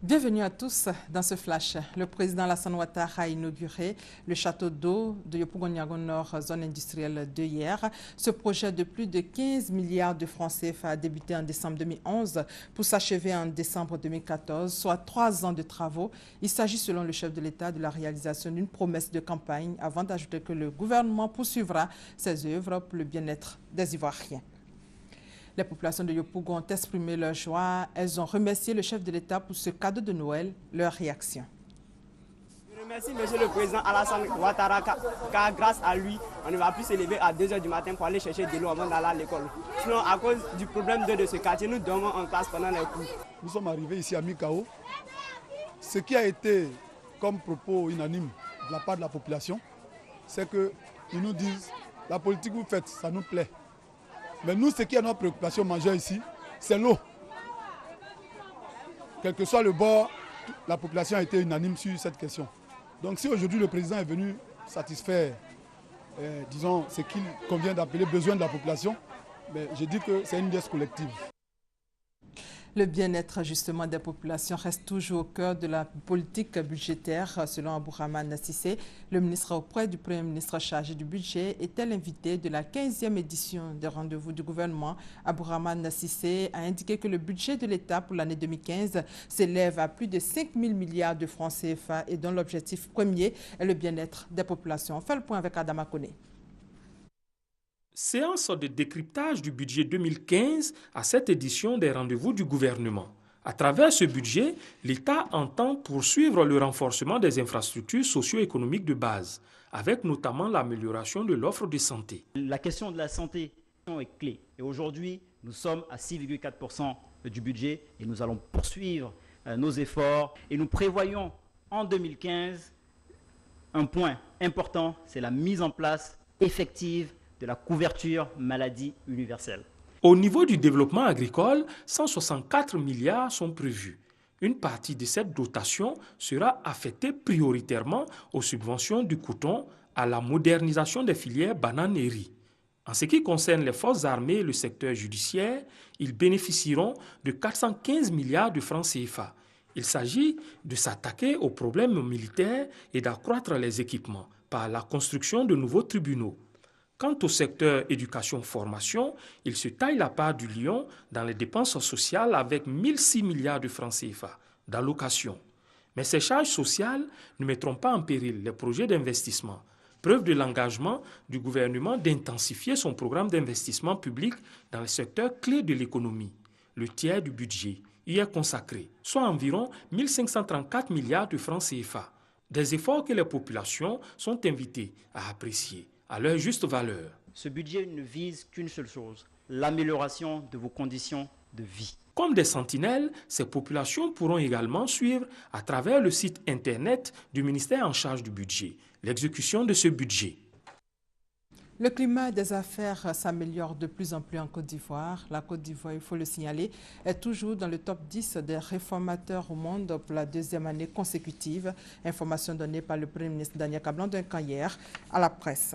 Bienvenue à tous dans ce flash. Le président Alassane Ouattara a inauguré le château d'eau de Yopougon-Niago Nord, zone industrielle de hier. Ce projet de plus de 15 milliards de francs CFA a débuté en décembre 2011 pour s'achever en décembre 2014, soit 3 ans de travaux. Il s'agit, selon le chef de l'État, de la réalisation d'une promesse de campagne avant d'ajouter que le gouvernement poursuivra ses œuvres pour le bien-être des Ivoiriens. Les populations de Yopougon ont exprimé leur joie. Elles ont remercié le chef de l'État pour ce cadeau de Noël. Leur réaction. Je remercie monsieur le président Alassane Ouattara car grâce à lui, on ne va plus se lever à 2 h du matin pour aller chercher de l'eau avant d'aller à l'école. Sinon, à cause du problème d'eau de ce quartier, nous dormons en classe pendant les cours. Nous sommes arrivés ici à Mikao. Ce qui a été comme propos unanime de la part de la population, c'est qu'ils nous disent la politique que vous faites, ça nous plaît. Mais nous, ce qui est notre préoccupation majeure ici, c'est l'eau. Quel que soit le bord, la population a été unanime sur cette question. Donc si aujourd'hui le président est venu satisfaire, disons, ce qu'il convient d'appeler besoin de la population, je dis que c'est une geste collective. Le bien-être justement des populations reste toujours au cœur de la politique budgétaire. Selon Abdourahmane Cissé, le ministre auprès du Premier ministre chargé du budget était l'invité de la 15e édition des rendez-vous du gouvernement. Abdourahmane Cissé a indiqué que le budget de l'État pour l'année 2015 s'élève à plus de 5 000 milliards de francs CFA et dont l'objectif premier est le bien-être des populations. On fait le point avec Adama Koné. Séance de décryptage du budget 2015 à cette édition des rendez-vous du gouvernement. À travers ce budget, l'État entend poursuivre le renforcement des infrastructures socio-économiques de base, avec notamment l'amélioration de l'offre de santé. La question de la santé est clé. Et aujourd'hui, nous sommes à 6,4% du budget et nous allons poursuivre nos efforts. Et nous prévoyons en 2015 un point important, c'est la mise en place effective de la couverture maladie universelle. Au niveau du développement agricole, 164 milliards sont prévus. Une partie de cette dotation sera affectée prioritairement aux subventions du coton, à la modernisation des filières bananes et riz. En ce qui concerne les forces armées et le secteur judiciaire, ils bénéficieront de 415 milliards de francs CFA. Il s'agit de s'attaquer aux problèmes militaires et d'accroître les équipements par la construction de nouveaux tribunaux. Quant au secteur éducation-formation, il se taille la part du lion dans les dépenses sociales avec 1006 milliards de francs CFA d'allocation. Mais ces charges sociales ne mettront pas en péril les projets d'investissement. Preuve de l'engagement du gouvernement d'intensifier son programme d'investissement public dans les secteurs clés de l'économie. Le tiers du budget y est consacré, soit environ 1534 milliards de francs CFA. Des efforts que les populations sont invitées à apprécier à leur juste valeur. Ce budget ne vise qu'une seule chose, l'amélioration de vos conditions de vie. Comme des sentinelles, ces populations pourront également suivre à travers le site internet du ministère en charge du budget, l'exécution de ce budget. Le climat des affaires s'améliore de plus en plus en Côte d'Ivoire. La Côte d'Ivoire, il faut le signaler, est toujours dans le top 10 des réformateurs au monde pour la 2e année consécutive. Information donnée par le Premier ministre Daniel Kablan-Duncan hier à la presse.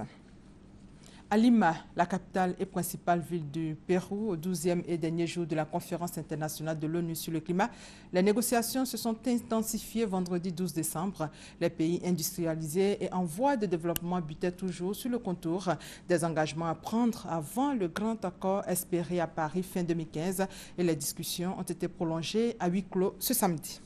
À Lima, la capitale et principale ville du Pérou, au 12e et dernier jour de la conférence internationale de l'ONU sur le climat, les négociations se sont intensifiées vendredi 12 décembre. Les pays industrialisés et en voie de développement butaient toujours sur le contour des engagements à prendre avant le grand accord espéré à Paris fin 2015 et les discussions ont été prolongées à huis clos ce samedi.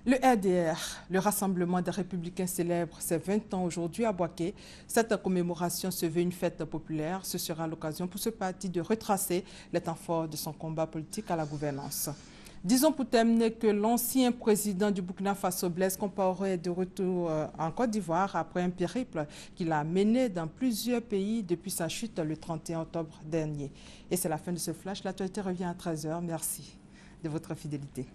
Le RDR, le Rassemblement des Républicains, célèbre ses 20 ans aujourd'hui à Boaké. Cette commémoration se veut une fête populaire. Ce sera l'occasion pour ce parti de retracer les temps forts de son combat politique à la gouvernance. Disons pour terminer que l'ancien président du Burkina Faso, Blaise Compaoré, est de retour en Côte d'Ivoire après un périple qu'il a mené dans plusieurs pays depuis sa chute le 31 octobre dernier. Et c'est la fin de ce flash. L'actualité revient à 13 h. Merci de votre fidélité.